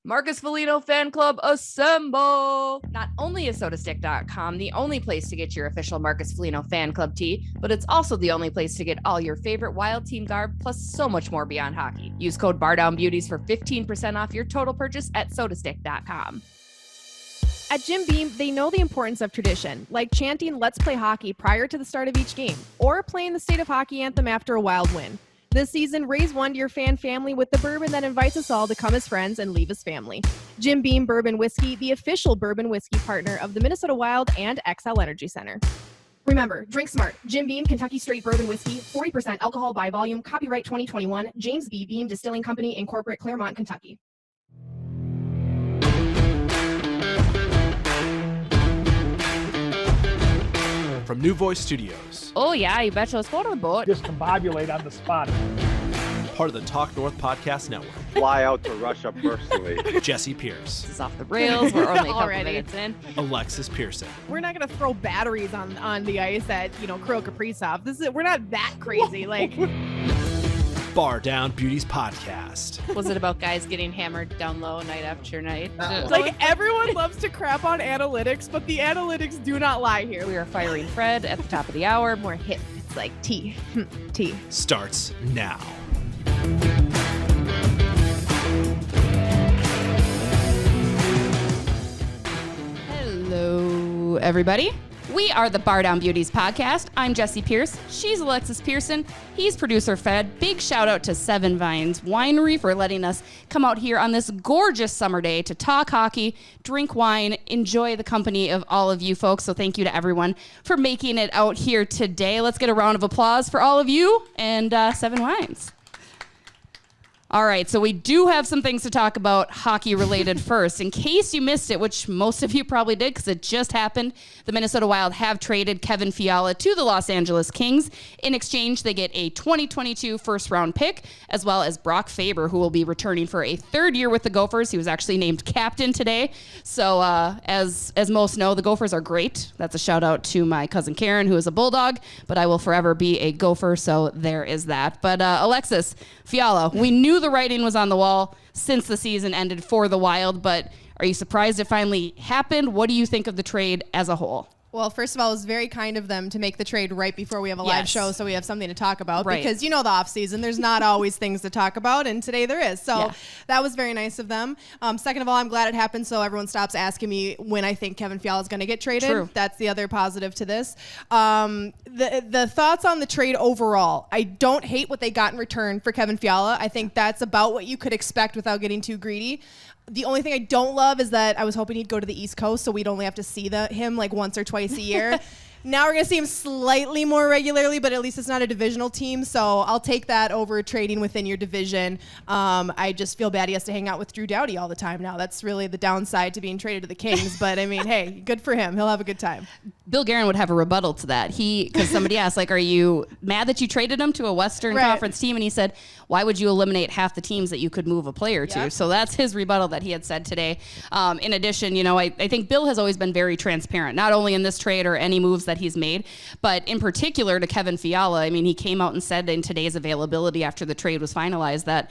Marcus Foligno fan club assemble! Not is SotaStick.com the only place to get your official Marcus Foligno fan club tee, but it's also the only place to get all your favorite Wild team garb, plus so much more beyond hockey. Use code Bardown Beauties for 15% off your total purchase at SotaStick.com. At Jim Beam, they know the importance of tradition, like chanting "Let's play hockey" prior to the start of each game, or playing the state of hockey anthem after a Wild win. This season, raise one to your fan family with the bourbon that invites us all to come as friends and leave as family. Jim Beam Bourbon Whiskey, the official bourbon whiskey partner of the Minnesota Wild and XL Energy Center. Remember, drink smart. Jim Beam Kentucky Straight Bourbon Whiskey, 40% alcohol by volume, copyright 2021, James B. Beam Distilling Company, Incorporate, Claremont, Kentucky. From New Voice Studios. Oh yeah, you betcha. Let's go to the boat. Discombobulate on the spot. Part of the Talk North Podcast Network. Fly out to Russia personally. Jessi Pierce. This is off the rails. We're only a couple minutes in. Alexis Pearson. We're not going to throw batteries on the ice at, Kirill Kaprizov. We're not that crazy. Bardown Beauties Podcast. Was it about guys getting hammered down low night after night? Everyone loves to crap on analytics, but the analytics do not lie here. We are firing Fred at the top of the hour. More hit. It's like tea. Tea. Starts now. Hello, everybody. We are the Bardown Beauties Podcast. I'm Jessi Pierce. She's Alexis Pearson. He's producer Fed. Big shout out to Vines Winery for letting us come out here on this gorgeous summer day to talk hockey, drink wine, enjoy the company of all of you folks. So thank you to everyone for making it out here today. Let's get a round of applause for all of you and Seven Wines. All right, so we do have some things to talk about hockey-related first. In case you missed it, which most of you probably did because it just happened, the Minnesota Wild have traded Kevin Fiala to the Los Angeles Kings. In exchange, they get a 2022 first-round pick, as well as Brock Faber, who will be returning for a third year with the Gophers. He was actually named captain today. So as most know, the Gophers are great. That's a shout-out to my cousin Karen, who is a Bulldog, but I will forever be a Gopher, so there is that. But Alexis, Fiala, we knew the writing was on the wall since the season ended for the Wild, but are you surprised it finally happened? What do you think of the trade as a whole? Well, first of all, it was very kind of them to make the trade right before we have a live show, so we have something to talk about. Right. Because the off season, there's not always things to talk about, and today there is. So that was very nice of them. Second of all, I'm glad it happened so everyone stops asking me when I think Kevin Fiala is going to get traded. True. That's the other positive to this. The thoughts on the trade overall, I don't hate what they got in return for Kevin Fiala. I think that's about what you could expect without getting too greedy. The only thing I don't love is that I was hoping he'd go to the East Coast so we'd only have to see him like once or twice a year. Now we're going to see him slightly more regularly, but at least it's not a divisional team, so I'll take that over trading within your division. I just feel bad he has to hang out with Drew Doughty all the time now. That's really the downside to being traded to the Kings, but I mean, hey, good for him. He'll have a good time. Bill Guerin would have a rebuttal to that. Because somebody asked, are you mad that you traded him to a Western Conference team? And he said, why would you eliminate half the teams that you could move a player to? So that's his rebuttal that he had said today. In addition, I think Bill has always been very transparent, not only in this trade or any moves that he's made, but in particular to Kevin Fiala. I mean, he came out and said in today's availability after the trade was finalized that,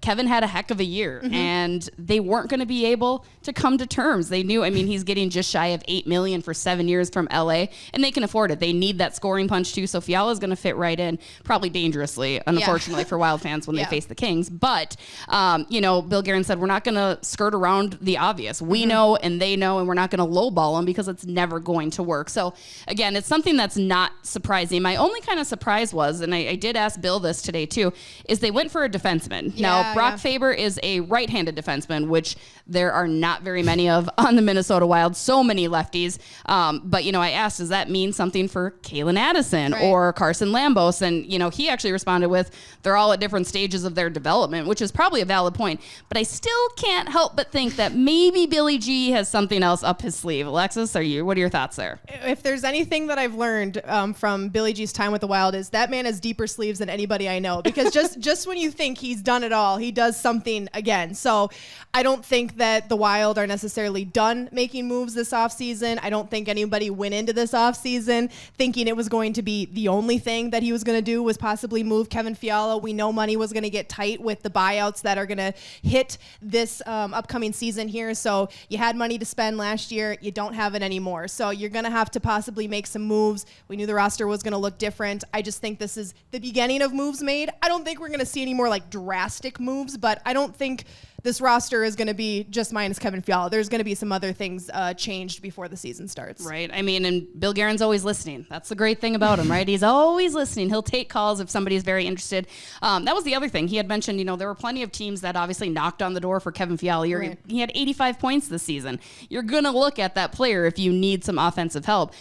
Kevin had a heck of a year and they weren't going to be able to come to terms. They knew, he's getting just shy of $8 million for 7 years from LA, and they can afford it. They need that scoring punch too. So Fiala's going to fit right in, probably dangerously, unfortunately for Wild fans when they face the Kings. But, Bill Guerin said, we're not going to skirt around the obvious. We know and they know, and we're not going to lowball them because it's never going to work. So again, it's something that's not surprising. My only kind of surprise was, and I did ask Bill this today too, is they went for a defenseman. Now, Brock Faber is a right-handed defenseman, which there are not very many of on the Minnesota Wild. So many lefties. But, I asked, does that mean something for Kalen Addison or Carson Lambos? And, he actually responded with, they're all at different stages of their development, which is probably a valid point. But I still can't help but think that maybe Billy G has something else up his sleeve. Alexis, what are your thoughts there? If there's anything that I've learned from Billy G's time with the Wild is that man has deeper sleeves than anybody I know. Because just when you think he's done it all, he does something again. So I don't think that the Wild are necessarily done making moves this offseason. I don't think anybody went into this offseason thinking it was going to be the only thing that he was going to do was possibly move Kevin Fiala. We know money was going to get tight with the buyouts that are going to hit this upcoming season here. So you had money to spend last year. You don't have it anymore. So you're going to have to possibly make some moves. We knew the roster was going to look different. I just think this is the beginning of moves made. I don't think we're going to see any more like drastic moves, but I don't think this roster is going to be just minus Kevin Fiala. There's going to be some other things changed before the season starts. Right. I mean, and Bill Guerin's always listening. That's the great thing about him, right? He's always listening. He'll take calls if somebody's very interested. That was the other thing. He had mentioned, there were plenty of teams that obviously knocked on the door for Kevin Fiala. Right. He had 85 points this season. You're going to look at that player if you need some offensive help.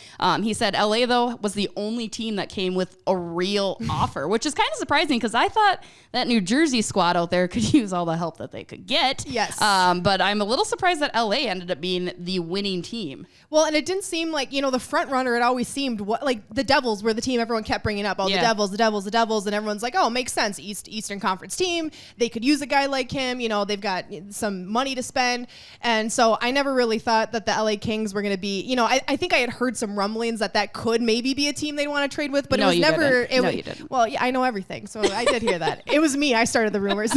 He said LA, though, was the only team that came with a real offer, which is kind of surprising because I thought that New Jersey squad out there could use all the help that they could get. Yes. But I'm a little surprised that LA ended up being the winning team. Well, and it didn't seem like, the front runner, it always seemed like the Devils were the team everyone kept bringing up. Oh, Yeah. the Devils. And everyone's like, oh, makes sense. Eastern Conference team. They could use a guy like him. They've got some money to spend. And so I never really thought that the LA Kings were going to be, I think I had heard some rumblings that could maybe be a team they'd want to trade with, but No, it was you never. didn't. You didn't. Well, yeah, I know everything. So I did hear that. It was me. I started the rumors.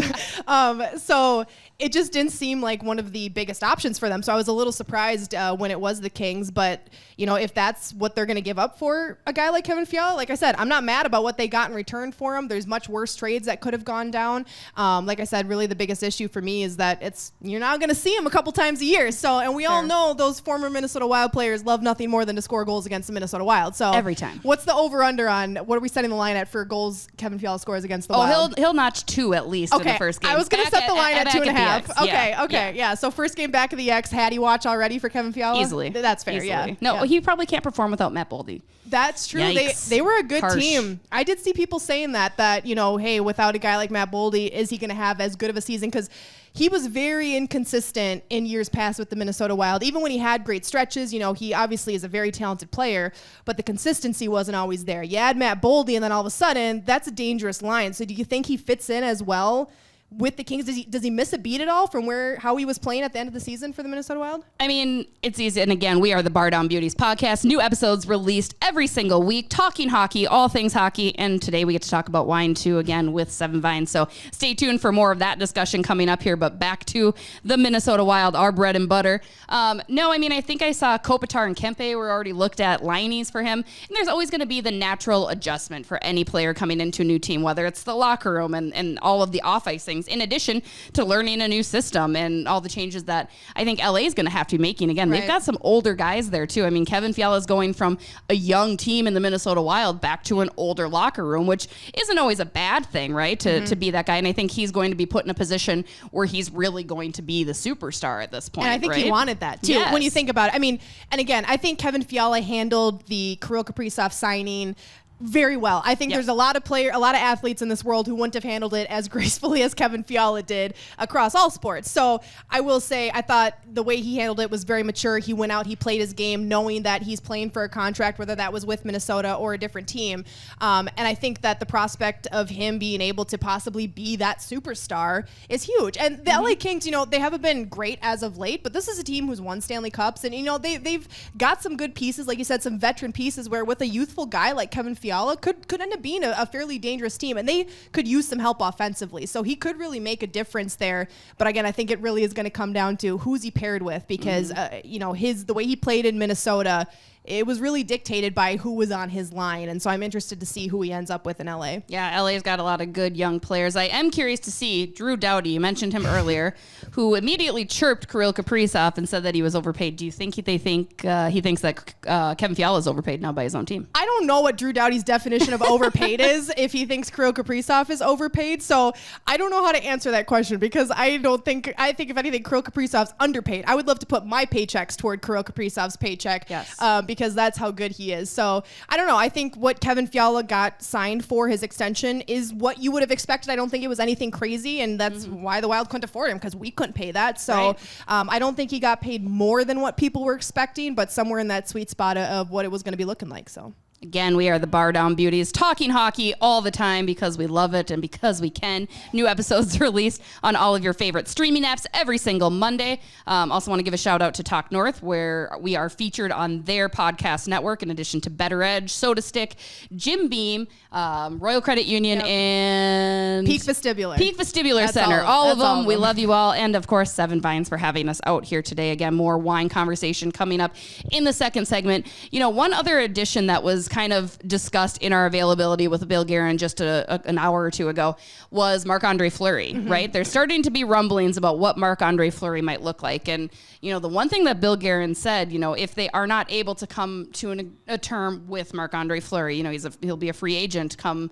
So it just didn't seem like one of the biggest options for them. So I was a little surprised when it was the Kings. But, if that's what they're going to give up for a guy like Kevin Fiala, like I said, I'm not mad about what they got in return for him. There's much worse trades that could have gone down. Like I said, really the biggest issue for me is that you're not going to see him a couple times a year. So, and we all know those former Minnesota Wild players love nothing more than to score goals against the Minnesota Wild. So every time. What's the over-under on, what are we setting the line at for goals Kevin Fiala scores against the Wild? He'll notch 2 at least in the first game. I was going to set the line at 2.5. Okay. Yeah. So first game back of the X, Hattie watch already for Kevin Fiala? Easily. That's fair, Easily. yeah. No, he probably can't perform without Matt Boldy. That's true. Yikes. They were a good Harsh. team. I did see people saying that, hey, without a guy like Matt Boldy, is he going to have as good of a season? Because he was very inconsistent in years past with the Minnesota Wild. Even when he had great stretches, he obviously is a very talented player, but the consistency wasn't always there. You add Matt Boldy, and then all of a sudden, that's a dangerous line. So do you think he fits in as well with the Kings? Does he miss a beat at all from how he was playing at the end of the season for the Minnesota Wild? I mean, it's easy. And again, we are the Bardown Beauties podcast. New episodes released every single week, talking hockey, all things hockey. And today we get to talk about wine too, again, with 7 Vines. So stay tuned for more of that discussion coming up here. But back to the Minnesota Wild, our bread and butter. I think I saw Kopitar and Kempe were already looked at lineys for him. And there's always going to be the natural adjustment for any player coming into a new team, whether it's the locker room and all of the off-ice things, in addition to learning a new system and all the changes that I think LA is going to have to be making. Again, Right. They've got some older guys there too. I mean, Kevin Fiala is going from a young team in the Minnesota Wild back to an older locker room, which isn't always a bad thing, right? To be that guy. And I think he's going to be put in a position where he's really going to be the superstar at this point. And I think he wanted that too. Yes. When you think about it, and again, I think Kevin Fiala handled the Kirill Kaprizov signing very well. I think there's a lot of athletes in this world who wouldn't have handled it as gracefully as Kevin Fiala did across all sports. So I will say, I thought the way he handled it was very mature. He went out, he played his game knowing that he's playing for a contract, whether that was with Minnesota or a different team. And I think that the prospect of him being able to possibly be that superstar is huge. And the LA Kings, they haven't been great as of late, but this is a team who's won Stanley Cups. And, they've got some good pieces, like you said, some veteran pieces where with a youthful guy like Kevin Fiala could end up being a fairly dangerous team, and they could use some help offensively. So he could really make a difference there. But again, I think it really is going to come down to who's he paired with, because the way he played in Minnesota, it was really dictated by who was on his line. And so I'm interested to see who he ends up with in LA. Yeah, LA's got a lot of good young players. I am curious to see Drew Doughty, you mentioned him earlier, who immediately chirped Kirill Kaprizov and said that he was overpaid. Do you think he thinks that Kevin Fiala is overpaid now by his own team? I don't know what Drew Doughty's definition of overpaid is, if he thinks Kirill Kaprizov is overpaid. So I don't know how to answer that question, because I think if anything, Kirill Kaprizov's underpaid. I would love to put my paychecks toward Kirill Kaprizov's paycheck. Yes. Because that's how good he is. So I don't know. I think what Kevin Fiala got signed for, his extension, is what you would have expected. I don't think it was anything crazy, and that's why the Wild couldn't afford him, because we couldn't pay that. So Right. I don't think he got paid more than what people were expecting, but somewhere in that sweet spot of what it was going to be looking like. So. Again, we are the Bardown Beauties, talking hockey all the time because we love it and because we can. New episodes released on all of your favorite streaming apps every single Monday. Also want to give a shout out to Talk North, where we are featured on their podcast network, in addition to BettorEdge, SotaStick, Jim Beam, Royal Credit Union, and Peak Vestibular. Peak Vestibular That's Center. all of them. We love you all. And of course, Seven Vines for having us out here today. Again, more wine conversation coming up in the second segment. You know, one other addition that was kind of discussed in our availability with Bill Guerin just an hour or two ago was Marc-Andre Fleury, right? There's starting to be rumblings about what Marc-Andre Fleury might look like. And, you know, the one thing that Bill Guerin said, you know, if they are not able to come to a term with Marc-Andre Fleury, you know, he'll be a free agent come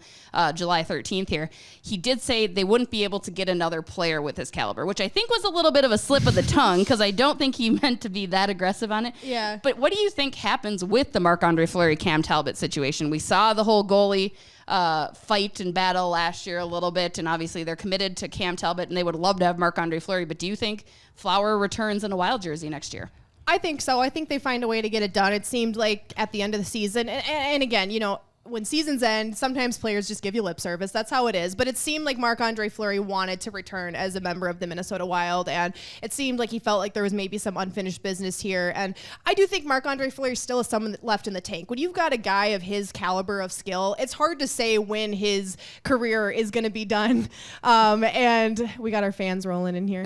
July 13th here. He did say they wouldn't be able to get another player with his caliber, which I think was a little bit of a slip of the tongue because I don't think he meant to be that aggressive on it. Yeah. But what do you think happens with the Marc-Andre Fleury Cam Talbot situation? We saw the whole goalie fight and battle last year a little bit, and obviously they're committed to Cam Talbot and they would love to have Marc-Andre Fleury, but do you think Flower returns in a Wild jersey next year? I think so. I think they find a way to get it done. It seemed like at the end of the season, and again, you know, when seasons end, sometimes players just give you lip service. That's how it is. But it seemed like Marc-Andre Fleury wanted to return as a member of the Minnesota Wild, and it seemed like he felt like there was maybe some unfinished business here. And I do think Marc-Andre Fleury still has someone left in the tank. When you've got a guy of his caliber of skill, it's hard to say when his career is going to be done. And we got our fans rolling in here.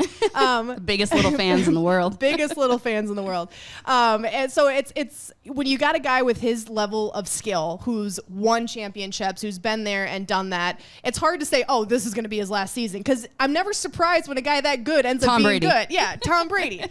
Biggest little fans in the world. Biggest little fans in the world. And so it's when you got a guy with his level of skill who's won championships, who's been there and done that, it's hard to say, oh, this is going to be his last season, because I'm never surprised when a guy that good ends up being good. Yeah, Tom Brady.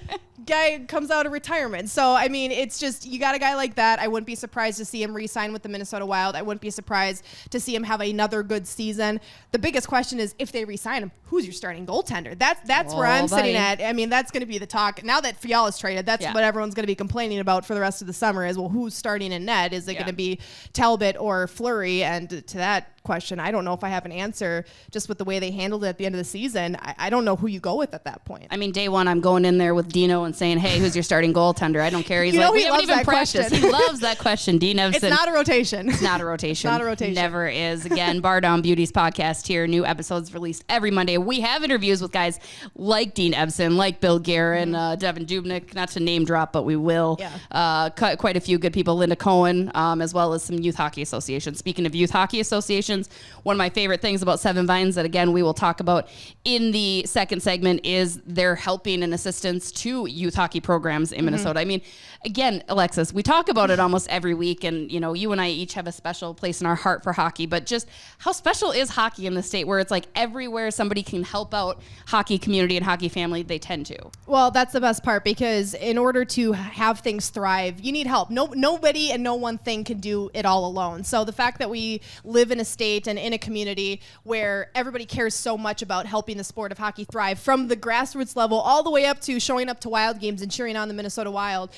Guy comes out of retirement. So, I mean, it's just, you got a guy like that. I wouldn't be surprised to see him re-sign with the Minnesota Wild. I wouldn't be surprised to see him have another good season. The biggest question is, if they re-sign him, who's your starting goaltender? That's where I'm sitting at. I mean, that's going to be the talk. Now that Fiala's traded, that's what everyone's going to be complaining about for the rest of the summer is, well, who's starting in net? Is it going to be Talbot or Fleury? And to that question, I don't know if I have an answer just with the way they handled it at the end of the season. I don't know who you go with at that point. I mean, day one, I'm going in there with Dino and saying, hey, who's your starting goaltender? I don't care. He's like, we haven't even practiced. He loves that question, Dean Evson. It's not a rotation. It's not a rotation. Not a rotation. Never is. Again, Bardown Beauties podcast here. New episodes released every Monday. We have interviews with guys like Dean Evson, like Bill Guerin, Devin Dubnyk, not to name drop, but we will. Yeah. Quite a few good people. Linda Cohen, as well as some youth hockey associations. Speaking of youth hockey associations, one of my favorite things about Seven Vines that, again, we will talk about in the second segment is their helping and assistance to youth hockey programs in Minnesota. I mean, again, Alexis, we talk about it almost every week, and, you know, you and I each have a special place in our heart for hockey, but just how special is hockey in the state where it's like everywhere somebody can help out hockey community and hockey family, they tend to. Well, that's the best part, because in order to have things thrive, you need help. Nobody and no one thing can do it all alone. So the fact that we live in a state and in a community where everybody cares so much about helping the sport of hockey thrive, from the grassroots level all the way up to showing up to Wild games and cheering on the Minnesota Wild,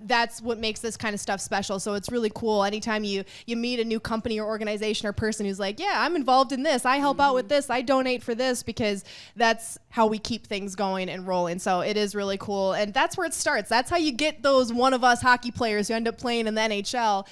that's what makes this kind of stuff special. So it's really cool. Anytime you meet a new company or organization or person who's like, yeah, I'm involved in this, I help out with this, I donate for this, because that's how we keep things going and rolling. So it is really cool. And that's where it starts. That's how you get those one of us hockey players who end up playing in the NHL,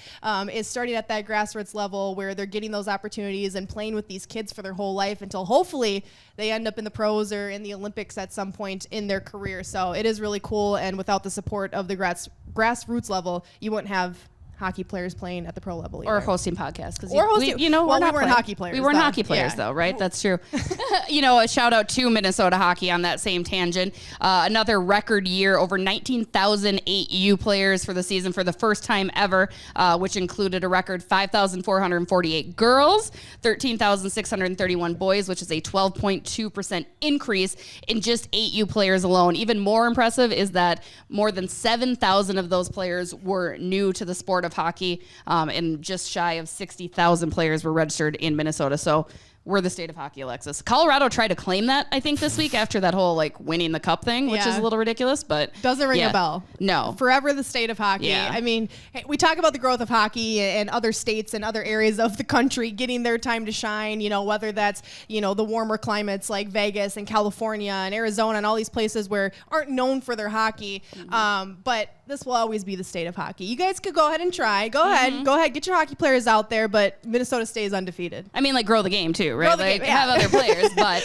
is starting at that grassroots level where they're getting those opportunities and playing with these kids for their whole life until hopefully they end up in the pros or in the Olympics at some point in their career. So it is really cool. And without the support of the grassroots level, you wouldn't have hockey players playing at the pro level either. Or hosting podcasts. We weren't hockey players. We weren't hockey players, though, right? That's true. A shout out to Minnesota hockey on that same tangent. Another record year, over 19,000 AU players for the season for the first time ever, which included a record 5,448 girls, 13,631 boys, which is a 12.2% increase in just AU players alone. Even more impressive is that more than 7,000 of those players were new to the sport of hockey, and just shy of 60,000 players were registered in Minnesota. So we're the state of hockey, Alexis. Colorado tried to claim that, I think, this week after that whole winning the cup thing, which is a little ridiculous, but doesn't ring a bell. No. Forever the state of hockey. Yeah. I mean, we talk about the growth of hockey and other states and other areas of the country getting their time to shine, whether that's, the warmer climates like Vegas and California and Arizona and all these places where aren't known for their hockey. But the this will always be the state of hockey. You guys could go ahead and try. Go ahead, get your hockey players out there, but Minnesota stays undefeated. I mean, like, grow the game too, right? Have other players, but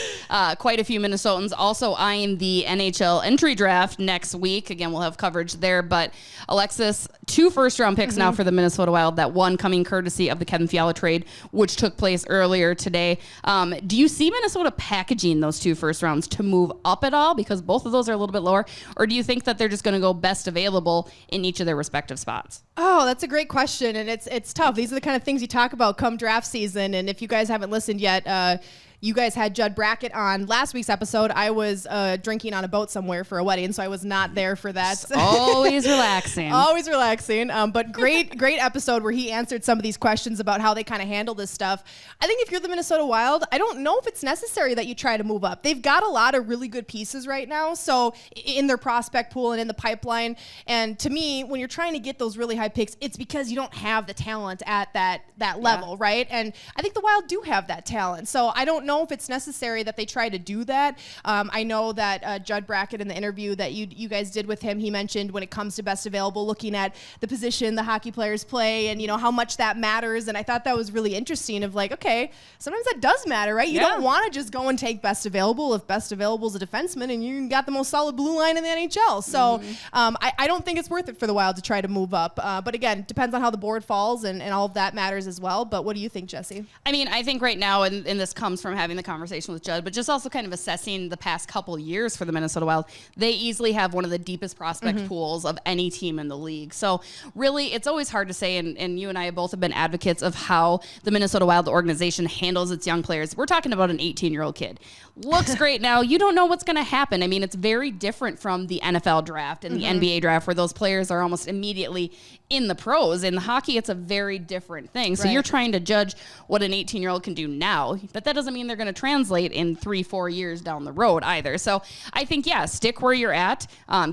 quite a few Minnesotans also eyeing the NHL entry draft next week. Again, we'll have coverage there, but Alexis, 2 first-round picks now for the Minnesota Wild, that one coming courtesy of the Kevin Fiala trade, which took place earlier today. Do you see Minnesota packaging those 2 first rounds to move up at all? Because both of those are a little bit lower. Or do you think that they're just going to go best available in each of their respective spots? Oh, that's a great question. And it's tough. These are the kind of things you talk about come draft season. And if you guys haven't listened yet, you guys had Judd Brackett on last week's episode. I was drinking on a boat somewhere for a wedding, so I was not there for that. It's always relaxing. Always relaxing. But great episode where he answered some of these questions about how they kind of handle this stuff. I think if you're the Minnesota Wild, I don't know if it's necessary that you try to move up. They've got a lot of really good pieces right now, so in their prospect pool and in the pipeline. And to me, when you're trying to get those really high picks, it's because you don't have the talent at that level, right? And I think the Wild do have that talent. So I don't know if it's necessary that they try to do that. I know that Judd Brackett, in the interview that you guys did with him, he mentioned when it comes to best available, looking at the position the hockey players play and how much that matters. And I thought that was really interesting of like, okay, sometimes that does matter, right? You don't want to just go and take best available if best available is a defenseman and you got the most solid blue line in the NHL. So I don't think it's worth it for the Wild to try to move up. But again, depends on how the board falls and all of that matters as well. But what do you think, Jessi? I mean, I think right now, and this comes from having the conversation with Judd, but just also kind of assessing the past couple years for the Minnesota Wild, they easily have one of the deepest prospect pools of any team in the league. So really, it's always hard to say, and you and I both have been advocates of how the Minnesota Wild organization handles its young players. We're talking about an 18-year-old kid. Looks great now. You don't know what's going to happen. I mean, it's very different from the NFL draft and the NBA draft where those players are almost immediately in the pros. In hockey, it's a very different thing. So you're trying to judge what an 18-year-old can do now, but that doesn't mean they're going to translate in 3-4 years down the road either. So I think, stick where you're at,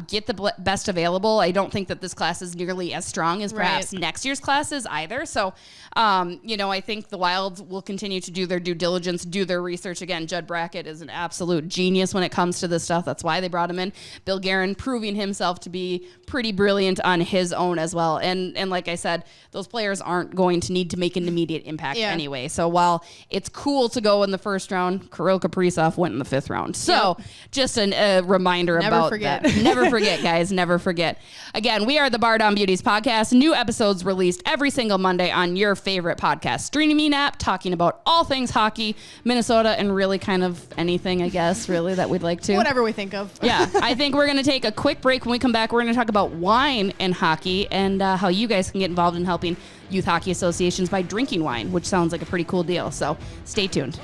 get the best available. I don't think that this class is nearly as strong as perhaps next year's class is either. So, I think the Wild will continue to do their due diligence, do their research. Again, Judd Brackett is an absolute genius when it comes to this stuff. That's why they brought him in. Bill Guerin proving himself to be pretty brilliant on his own as well. And like I said, those players aren't going to need to make an immediate impact anyway. So while it's cool to go in the first round, Kirill Kaprizov went in the 5th round. So just a reminder about that. Never forget, guys. Never forget. Again, we are the Bardown Beauties podcast. New episodes released every single Monday on your favorite podcast streaming app, talking about all things hockey, Minnesota, and really kind of anything, I guess, really, that we'd like to. Whatever we think of. I think we're going to take a quick break. When we come back, we're going to talk about wine and hockey and how you guys can get involved in helping youth hockey associations by drinking wine, which sounds like a pretty cool deal. So stay tuned.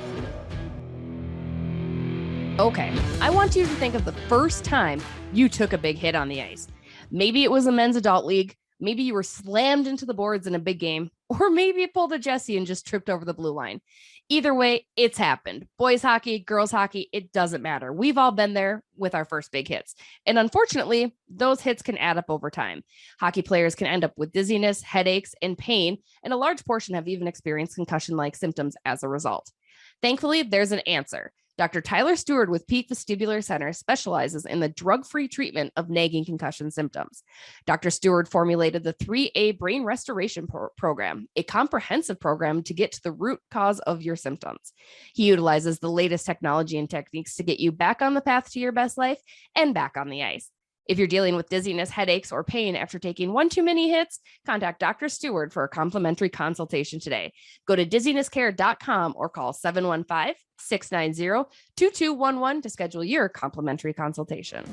Okay, I want you to think of the first time you took a big hit on the ice. Maybe it was a men's adult league. Maybe you were slammed into the boards in a big game, or maybe you pulled a Jessi and just tripped over the blue line. Either way, it's happened. Boys hockey, girls hockey, it doesn't matter. We've all been there with our first big hits. And unfortunately, those hits can add up over time. Hockey players can end up with dizziness, headaches, and pain, and a large portion have even experienced concussion-like symptoms as a result. Thankfully, there's an answer. Dr. Tyler Stewart with Peak Vestibular Center specializes in the drug-free treatment of nagging concussion symptoms. Dr. Stewart formulated the 3A Brain Restoration Program, a comprehensive program to get to the root cause of your symptoms. He utilizes the latest technology and techniques to get you back on the path to your best life and back on the ice. If you're dealing with dizziness, headaches, or pain after taking one too many hits, contact Dr. Stewart for a complimentary consultation today. Go to dizzinesscare.com or call 715-690-2211 to schedule your complimentary consultation.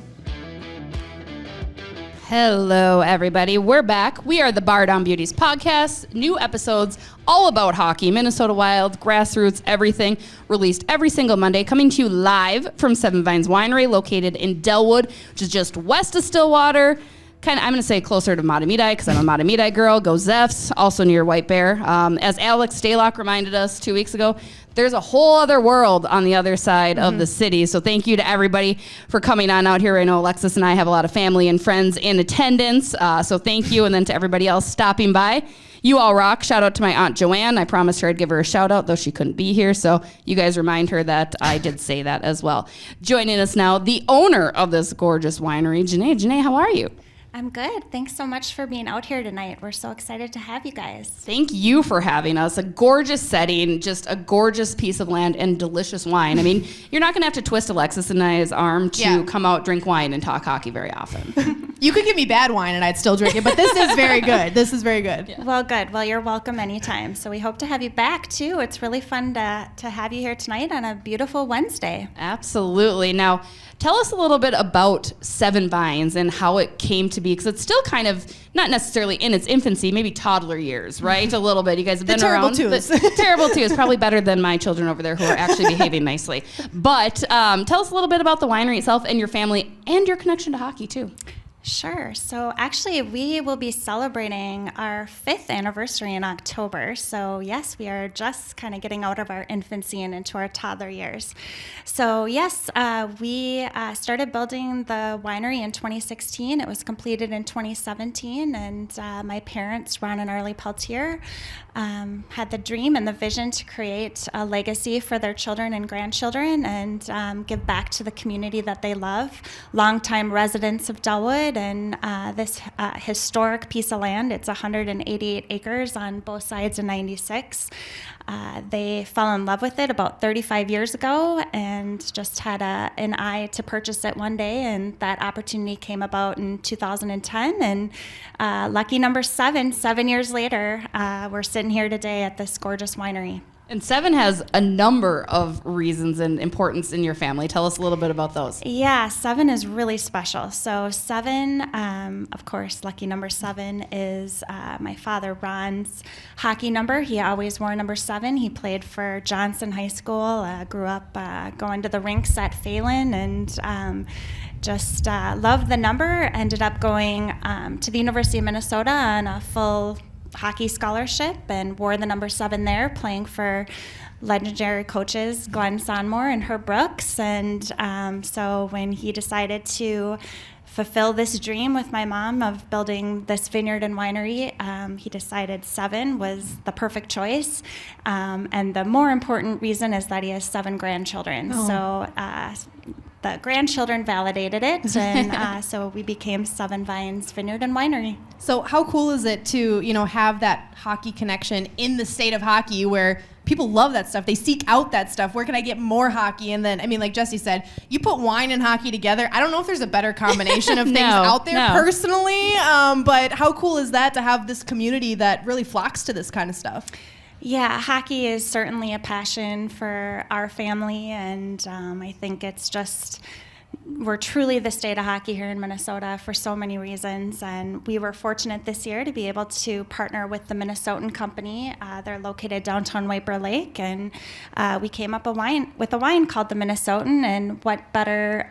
Hello, everybody. We're back. We are the Bardown Beauties podcast. New episodes all about hockey, Minnesota Wild, grassroots, everything, released every single Monday, coming to you live from Vines Winery, located in Delwood, which is just west of Stillwater. I'm going to say closer to Matamidi because I'm a Matamidi girl. Go Zeffs, also near White Bear. As Alex Stalock reminded us 2 weeks ago, there's a whole other world on the other side of the city. So thank you to everybody for coming on out here. I know Alexis and I have a lot of family and friends in attendance. So thank you. And then to everybody else stopping by. You all rock. Shout out to my Aunt Joanne. I promised her I'd give her a shout out, though she couldn't be here. So you guys remind her that I did say that as well. Joining us now, the owner of this gorgeous winery, Janae. Janae, how are you? I'm good. Thanks so much for being out here tonight. We're so excited to have you guys. Thank you for having us. A gorgeous setting, just a gorgeous piece of land, and delicious wine. I mean, you're not going to have to twist Alexis and I's arm to come out, drink wine, and talk hockey very often. You could give me bad wine and I'd still drink it, but this is very good. This is very good. Yeah. Well, good. Well, you're welcome anytime. So we hope to have you back, too. It's really fun to have you here tonight on a beautiful Wednesday. Absolutely. Now, tell us a little bit about Seven Vines and how it came to be, because it's still kind of not necessarily in its infancy, maybe toddler years, right? A little bit. You guys have been around. Terrible twos. Probably better than my children over there who are actually behaving nicely. But tell us a little bit about the winery itself and your family and your connection to hockey, too. Sure. So actually, we will be celebrating our 5th anniversary in October. So yes, we are just kind of getting out of our infancy and into our toddler years. So yes, we started building the winery in 2016. It was completed in 2017, and my parents, Ron and Arlie Peltier, had the dream and the vision to create a legacy for their children and grandchildren and give back to the community that they love. Longtime residents of Dellwood and this historic piece of land. It's 188 acres on both sides of 96. They fell in love with it about 35 years ago and just had an eye to purchase it one day, and that opportunity came about in 2010. And lucky number 7 years later, we're sitting here today at this gorgeous winery. And Seven has a number of reasons and importance in your family. Tell us a little bit about those. Yeah, 7 is really special. So 7, of course, lucky number 7 is my father Ron's hockey number. He always wore number 7. He played for Johnson High School, grew up going to the rinks at Phelan, and just loved the number. Ended up going to the University of Minnesota on a full hockey scholarship and wore the number 7 there, playing for legendary coaches Glenn Sonmore and Herb Brooks. And so when he decided to fulfill this dream with my mom of building this vineyard and winery, he decided 7 was the perfect choice. And the more important reason is that he has 7 grandchildren. Oh. So the grandchildren validated it, and so we became Seven Vines Vineyard and Winery. So how cool is it to, have that hockey connection in the state of hockey where people love that stuff. They seek out that stuff. Where can I get more hockey? And then, like Jessi said, you put wine and hockey together. I don't know if there's a better combination of things out there personally, but how cool is that to have this community that really flocks to this kind of stuff? Yeah, hockey is certainly a passion for our family, and I think it's just, we're truly the state of hockey here in Minnesota for so many reasons, and we were fortunate this year to be able to partner with the Minnesotan company. They're located downtown White Bear Lake, and we came up with a wine called the Minnesotan, and what better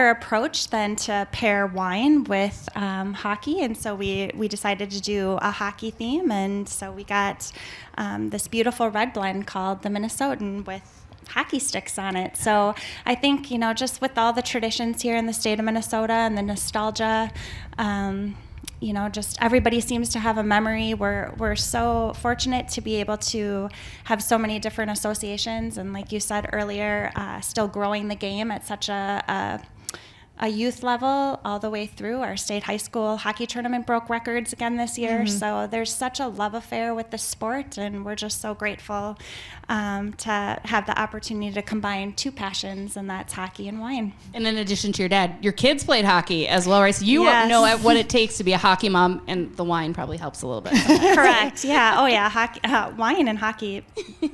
approach than to pair wine with hockey. And so we decided to do a hockey theme, and so we got this beautiful red blend called the Minnesotan with hockey sticks on it. So I think, just with all the traditions here in the state of Minnesota and the nostalgia, just everybody seems to have a memory. We're so fortunate to be able to have so many different associations, and like you said earlier, still growing the game at such a youth level all the way through. Our state high school hockey tournament broke records again this year. Mm-hmm. So there's such a love affair with the sport, and we're just so grateful to have the opportunity to combine 2 passions, and that's hockey and wine. And in addition to your dad, your kids played hockey as well, right? So you know what it takes to be a hockey mom, and the wine probably helps a little bit. Correct. Yeah. Oh yeah. Hockey, wine and hockey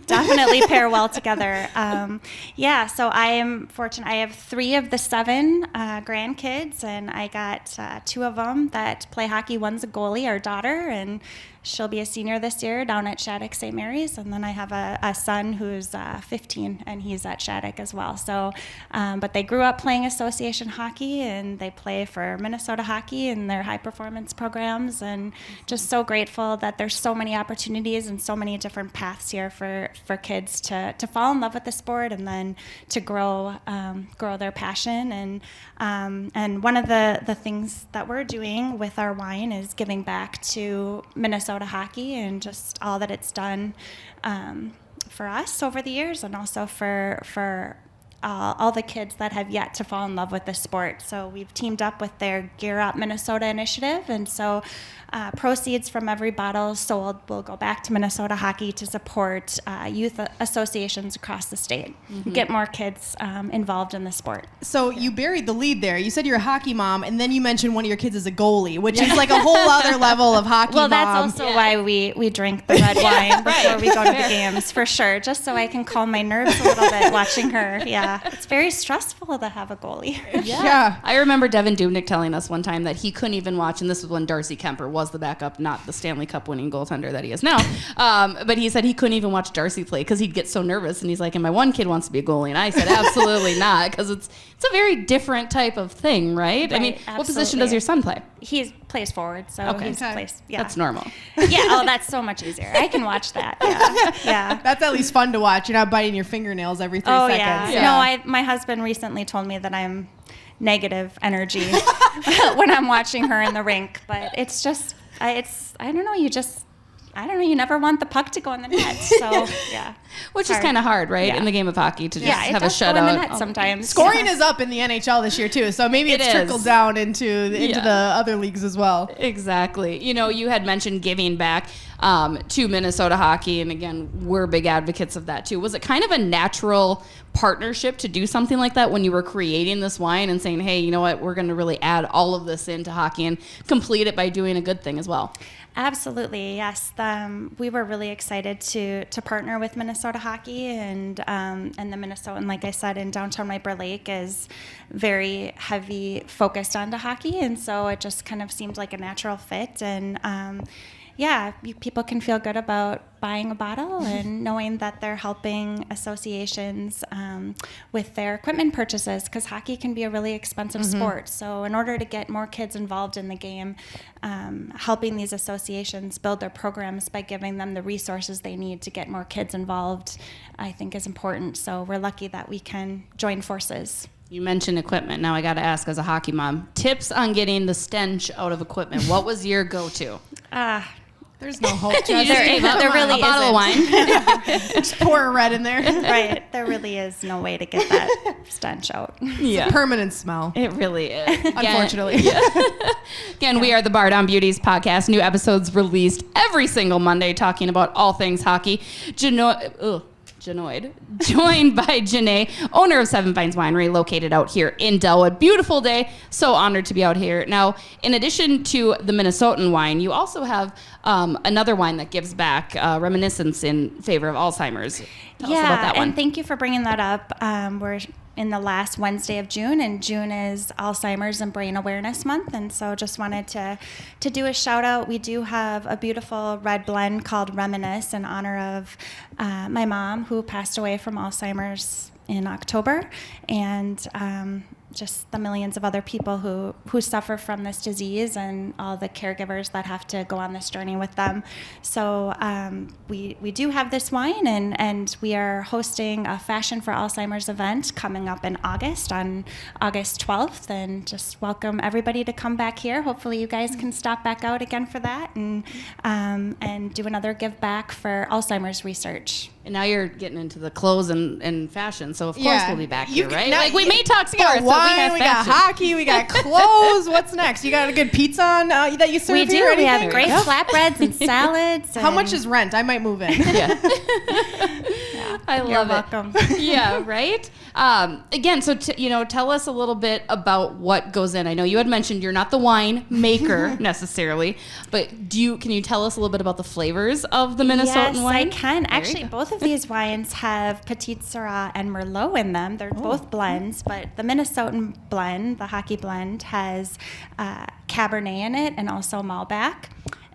definitely pair well together. So I am fortunate. I have 3 of the 7 grandkids, and I got 2 of them that play hockey. One's a goalie, our daughter, and she'll be a senior this year down at Shattuck St. Mary's. And then I have a son who's 15, and he's at Shattuck as well. So, but they grew up playing association hockey, and they play for Minnesota Hockey in their high performance programs. And just so grateful that there's so many opportunities and so many different paths here for kids to fall in love with the sport and then to grow their passion. And one of the things that we're doing with our wine is giving back to Minnesota hockey and just all that it's done for us over the years, and also for all the kids that have yet to fall in love with the sport. So we've teamed up with their Gear Up Minnesota initiative, and so proceeds from every bottle sold will go back to Minnesota Hockey to support youth associations across the state, get more kids involved in the sport. So you buried the lead there. You said you're a hockey mom, and then you mentioned one of your kids is a goalie, which is like a whole other level of hockey Well, mom. that's also why we drink the red wine before we go to the games, for sure, just so I can calm my nerves a little bit watching her. Yeah, it's very stressful to have a goalie. Yeah. I remember Devin Dubnyk telling us one time that he couldn't even watch, and this was when Darcy Kemper was the backup, not the Stanley Cup winning goaltender that he is now. But he said he couldn't even watch Darcy play because he'd get so nervous. And he's like, and my one kid wants to be a goalie. And I said, absolutely not, because it's a very different type of thing, right? I mean, Absolutely. what position does your son play? He plays forward, so Okay. he's plays. Yeah, That's normal. Yeah, oh, that's so much easier. I can watch that. Yeah. That's at least fun to watch. You're not biting your fingernails every 3 Oh seconds. yeah. No, my husband recently told me that I'm negative energy when I'm watching her in the rink, but it's just I don't know, you never want the puck to go in the net. So yeah. Which is kind of hard, right? In the game of hockey to just it have a does go in shutout. the net sometimes. Scoring is up in the NHL this year too, so maybe it's trickled down into the other leagues as well. Exactly. You had mentioned giving back to Minnesota hockey, and again, we're big advocates of that too. Was it kind of a natural partnership to do something like that when you were creating this wine and saying, hey, you know what, we're going to really add all of this into hockey and complete it by doing a good thing as well? Absolutely, yes. We were really excited to partner with Minnesota Hockey, and the Minnesotan, like I said, in downtown White Bear Lake is very heavy focused onto hockey, and so it just kind of seemed like a natural fit. And people can feel good about buying a bottle and knowing that they're helping associations with their equipment purchases, because hockey can be a really expensive sport. So in order to get more kids involved in the game, helping these associations build their programs by giving them the resources they need to get more kids involved, I think is important. So we're lucky that we can join forces. You mentioned equipment. Now I got to ask, as a hockey mom, tips on getting the stench out of equipment. What was your go-to? There's no hope. There really a bottle of wine. Just pour a red in there. Right. There really is no way to get that stench out. Yeah. It's a permanent smell. It really is. Unfortunately. Again, we are the Bardown Beauties podcast. New episodes released every single Monday talking about all things hockey. Joined by Janae, owner of Seven Vines Winery, located out here in Delwood. Beautiful day. So honored to be out here. Now, in addition to the Minnesotan wine, you also have another wine that gives back, Reminiscence in favor of Alzheimer's. Tell us about that one. And thank you for bringing that up. We're in the last Wednesday of June, and June is Alzheimer's and Brain Awareness Month, and so just wanted to do a shout out. We do have a beautiful red blend called Reminisce in honor of my mom, who passed away from Alzheimer's in October, and just the millions of other people who suffer from this disease, and all the caregivers that have to go on this journey with them. So we do have this wine, and we are hosting a Fashion for Alzheimer's event coming up in August, on August 12th, and just welcome everybody to come back here. Hopefully you guys can stop back out again for that, and do another give back for Alzheimer's research. And now you're getting into the clothes and fashion, so of course we'll be back here, right? Now, like we may talk sports, wine, so we got hockey, we got clothes. What's next? You got a good pizza on that you serve We do. here? We have great flatbreads and salads. How much is rent? I might move in. Yeah. I You're love welcome. it. Yeah, right? Again, so tell us a little bit about what goes in. I know you had mentioned you're not the wine maker necessarily, but can you tell us a little bit about the flavors of the Minnesotan wine? Yes, I can. There Actually, both of these wines have Petite Syrah and Merlot in them. They're both blends, but the Minnesotan blend, the hockey blend, has Cabernet in it and also Malbec.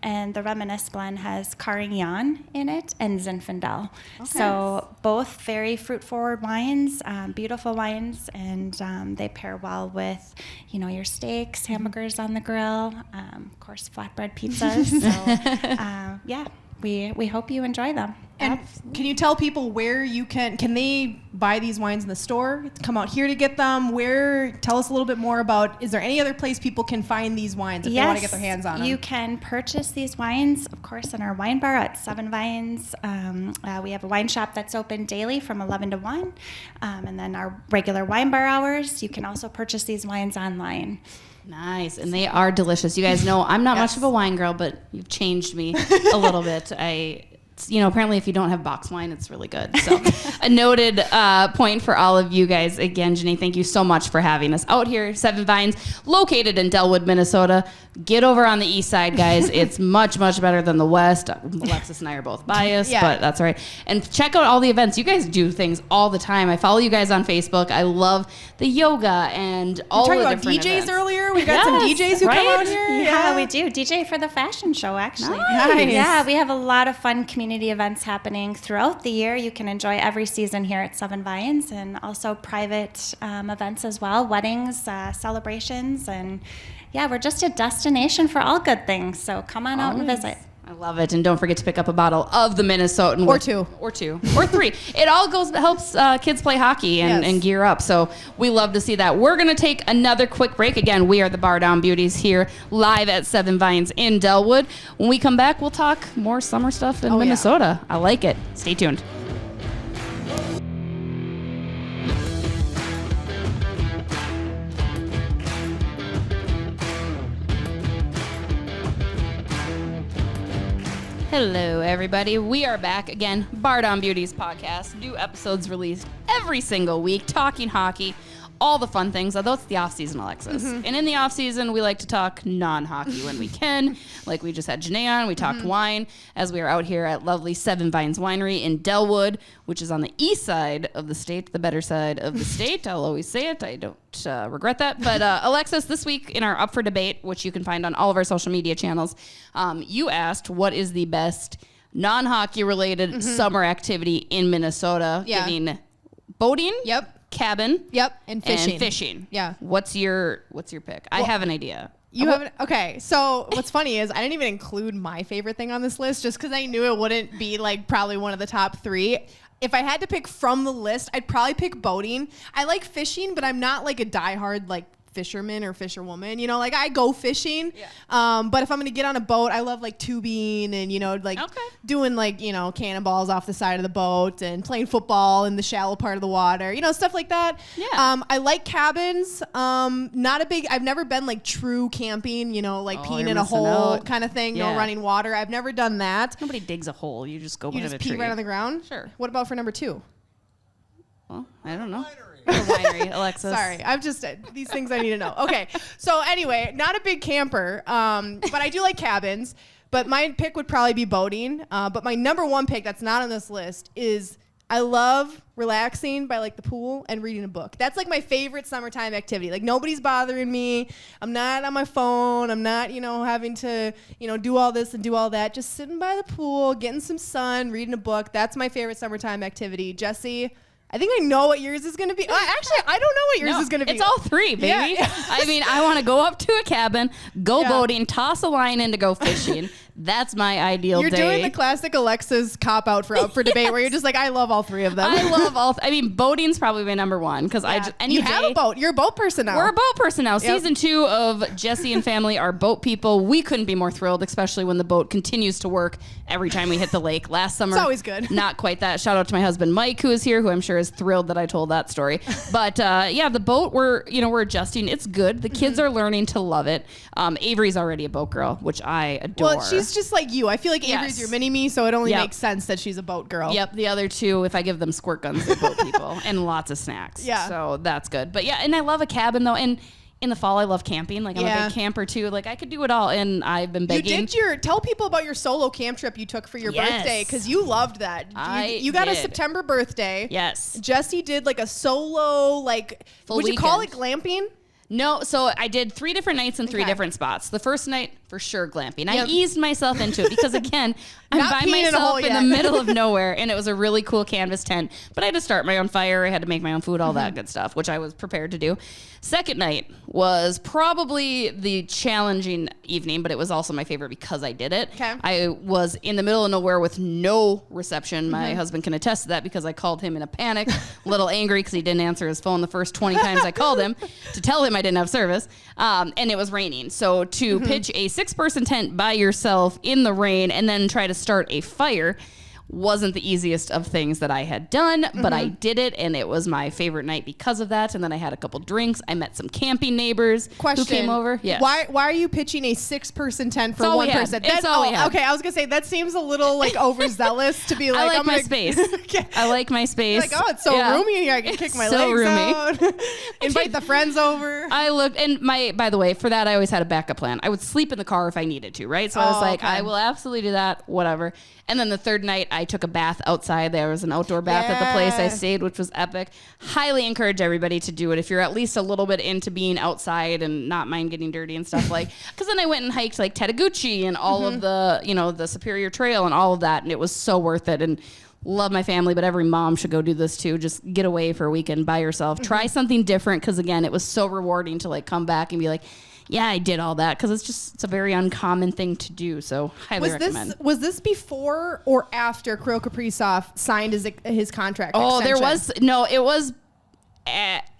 And the Reminisce blend has Carignan in it and Zinfandel. Okay. So both very fruit-forward wines, beautiful wines, and they pair well with, your steaks, hamburgers on the grill, of course, flatbread pizzas. So, we hope you enjoy them. And can you tell people where you can they buy these wines in the store? Come out here to get them? Tell us a little bit more about, is there any other place people can find these wines if they want to get their hands on them? You can purchase these wines, of course, in our wine bar at Seven Vines. We have a wine shop that's open daily from 11 to 1. And then our regular wine bar hours, you can also purchase these wines online. Nice. And they are delicious. You guys know I'm not much of a wine girl, but you've changed me a little bit. Apparently if you don't have box wine, it's really good. So a noted point for all of you guys. Again, Janae, thank you so much for having us out here. Seven Vines, located in Delwood, Minnesota. Get over on the east side, guys. It's much, much better than the west. Alexis and I are both biased, but that's all right. And check out all the events. You guys do things all the time. I follow you guys on Facebook. I love the yoga and all the different DJs events. Earlier. We got some DJs who come out here. Yeah, we do. DJ for the fashion show, actually. Nice. Yeah, we have a lot of fun community events happening throughout the year. You can enjoy every season here at Seven Vines, and also private events as well, weddings, celebrations, and yeah, we're just a destination for all good things. So come on out and visit. I love it. And don't forget to pick up a bottle of the Minnesotan. Or two. Or three. It all helps kids play hockey and gear up. So we love to see that. We're going to take another quick break. Again, we are the Bardown Beauties here live at Seven Vines in Delwood. When we come back, we'll talk more summer stuff in Minnesota. I like it. Stay tuned. Hello, everybody. We are back again. Bardown Beauties podcast. New episodes released every single week, talking hockey, all the fun things, although it's the off-season, Alexis. And in the off-season, we like to talk non-hockey when we can. Like we just had Janae on. We talked wine as we are out here at lovely Seven Vines Winery in Delwood, which is on the east side of the state, the better side of the state. I'll always say it. I don't regret that. But Alexis, this week in our Up for Debate, which you can find on all of our social media channels, you asked what is the best non-hockey related summer activity in Minnesota, giving boating, cabin, and fishing. Yeah. What's your pick? I have an idea. Okay, so what's funny is I didn't even include my favorite thing on this list just because I knew it wouldn't be like probably one of the top 3. If I had to pick from the list, I'd probably pick boating. I like fishing, but I'm not like a diehard like fisherman or fisherwoman, like I go fishing. But if I'm gonna get on a boat, I love like tubing and doing like cannonballs off the side of the boat and playing football in the shallow part of the water, stuff like that. I like cabins. I've never been like true camping, peeing in a hole kind of thing, no running water. I've never done that. Nobody digs a hole. You just go you just a pee tree. right on the ground. Sure. What about for number 2? Well, I don't know. Winery, Alexis. Sorry, I'm just these things I need to know. Okay, so anyway, not a big camper, but I do like cabins. But my pick would probably be boating. But my number 1 pick that's not on this list is I love relaxing by like the pool and reading a book. That's like my favorite summertime activity. Like nobody's bothering me. I'm not on my phone. I'm not having to do all this and do all that. Just sitting by the pool, getting some sun, reading a book. That's my favorite summertime activity. Jessi, I think I know what yours is going to be. Actually, I don't know what yours is going to be. It's all 3, baby. Yeah. I mean, I want to go up to a cabin, go boating, toss a line in to go fishing. That's my ideal You're day. You're doing the classic Alexis cop-out for Up for Debate where you're just like, I love all 3 of them. I love all. I mean, boating's probably my number 1 because you have a boat. You're a boat person now. We're a boat person now. Yep. Season 2 of Jessi and Family are boat people. We couldn't be more thrilled, especially when the boat continues to work every time we hit the lake. Last summer, it's always good. Not quite that. Shout out to my husband Mike, who is here, who I'm sure is thrilled that I told that story. But the boat we're adjusting. It's good. The kids are learning to love it. Avery's already a boat girl, which I adore. Well, she's just like you. I feel like Avery's your mini-me, so it only makes sense that she's a boat girl. Yep. The other 2, if I give them squirt guns, they're boat people. And lots of snacks. Yeah. So that's good. But and I love a cabin, though. And in the fall, I love camping. Like, I'm a big camper, too. Like, I could do it all. And I've been begging. Tell people about your solo camp trip you took for your birthday, because you loved that. You got a September birthday. Yes. Jessi did, like, a solo, like, full would weekend. You call it glamping? No, so I did 3 different nights in 3 different spots. The first night, for sure, glamping. I eased myself into it because, again, I'm by myself in the middle of nowhere, and it was a really cool canvas tent. But I had to start my own fire. I had to make my own food, all that good stuff, which I was prepared to do. Second night was probably the challenging evening, but it was also my favorite because I did it. Okay. I was in the middle of nowhere with no reception. My husband can attest to that because I called him in a panic, a little angry because he didn't answer his phone the first 20 times I called him to tell him I didn't have service. And it was raining. So to pitch a 6-person tent by yourself in the rain and then try to start a fire wasn't the easiest of things that I had done, but I did it, and it was my favorite night because of that. And then I had a couple drinks. I met some camping neighbors who came over. Yeah. Why are you pitching a 6-person tent for one person? That's all we had. Okay, I was gonna say that seems a little like overzealous to be like. I like my space. Okay. I like my space. Like, oh, it's so roomy in here. I can kick my so legs roomy. out. Invite the friends over. I looked, and by the way, for that I always had a backup plan. I would sleep in the car if I needed to, right? So I was like, I will absolutely do that, whatever. And then the third night, I took a bath outside. There was an outdoor bath at the place I stayed, which was epic. Highly encourage everybody to do it if you're at least a little bit into being outside and not mind getting dirty and stuff like. Because then I went and hiked like Tataguchi and all of the, the Superior Trail and all of that, and it was so worth it. And love my family, but every mom should go do this too. Just get away for a weekend by yourself. Try something different, because again, it was so rewarding to like come back and be like, yeah, I did all that, because it's a very uncommon thing to do. So highly recommend. Was this before or after Kirill Kaprizov signed his contract? Oh, extension? it was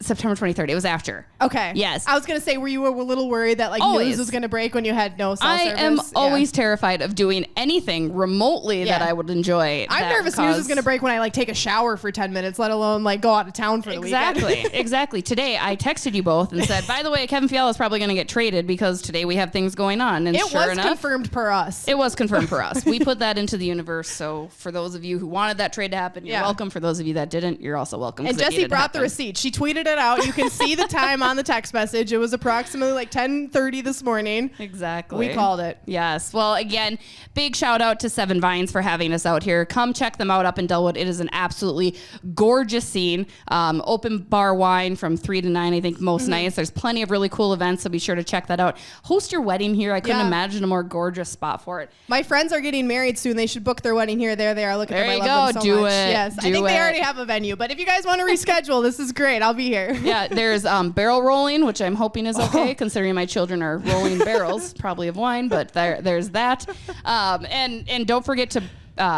September 23rd. It was after. Okay. Yes. I was going to say, were you a little worried that like news was going to break when you had no cell service? I am always terrified of doing anything remotely that I would enjoy. I'm nervous news is going to break when I like take a shower for 10 minutes, let alone like go out of town for the weekend. Exactly. Today I texted you both and said, by the way, Kevin Fiala is probably going to get traded because today we have things going on. And it was confirmed per us. It was confirmed per us. We put that into the universe. So for those of you who wanted that trade to happen, you're welcome. For those of you that didn't, you're also welcome. And Jessi brought the receipt. She tweeted it out. You can see the time on the text message. It was approximately like 10:30 this morning. Exactly. We called it. Yes. Well, again, big shout out to 7 Vines for having us out here. Come check them out up in Delwood. It is an absolutely gorgeous scene. Open bar wine from 3 to 9, I think, most nights. There's plenty of really cool events, so be sure to check that out. Host your wedding here. I couldn't imagine a more gorgeous spot for it. My friends are getting married soon. They should book their wedding here. There they are. Look at them. There you I love go. them so Do much. it. Yes. I think they already have a venue, but if you guys want to reschedule, this is great. I'll be here. Yeah, there's barrel rolling, which I'm hoping is okay, considering my children are rolling barrels, probably of wine, but there's that. And don't forget to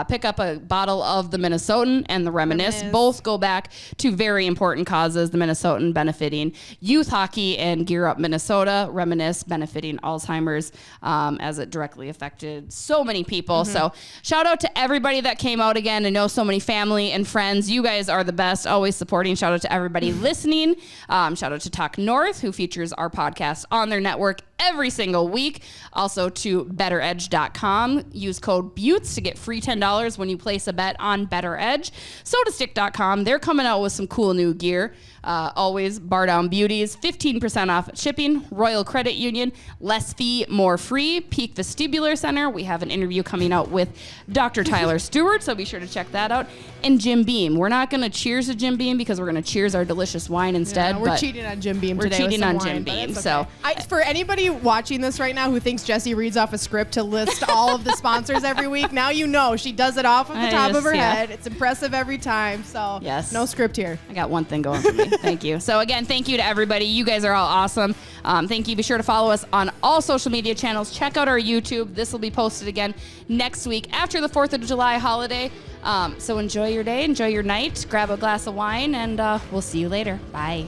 pick up a bottle of the Minnesotan and the Reminisce. Both go back to very important causes. The Minnesotan benefiting youth hockey and Gear Up Minnesota. Reminisce benefiting Alzheimer's, as it directly affected so many people. So shout out to everybody that came out again. I know so many family and friends. You guys are the best, always supporting. Shout out to everybody listening. Shout out to Talk North, who features our podcast on their network every single week. Also to BettorEdge.com. Use code BEAUTS to get free $10 when you place a bet on BettorEdge. SotaStick.com. They're coming out with some cool new gear. Always Bardown Beauties, 15% off shipping. Royal Credit Union, less fee, more free. Peak Vestibular Center. We have an interview coming out with Dr. Tyler Stewart, so be sure to check that out. And Jim Beam. We're not going to cheers to Jim Beam because we're going to cheers our delicious wine instead. Yeah, we're cheating on Jim Beam today. We're cheating on Jim Beam. Okay. So for anybody watching this right now who thinks Jessi reads off a script to list all of the sponsors every week, now you know she does it off of the top of her head. It's impressive every time. So no script here. I got one thing going for me. Thank you. So again, thank you to everybody. You guys are all awesome. Thank you. Be sure to follow us on all social media channels. Check out our YouTube. This will be posted again next week after the 4th of July holiday. So enjoy your day, enjoy your night, grab a glass of wine, and we'll see you later. Bye.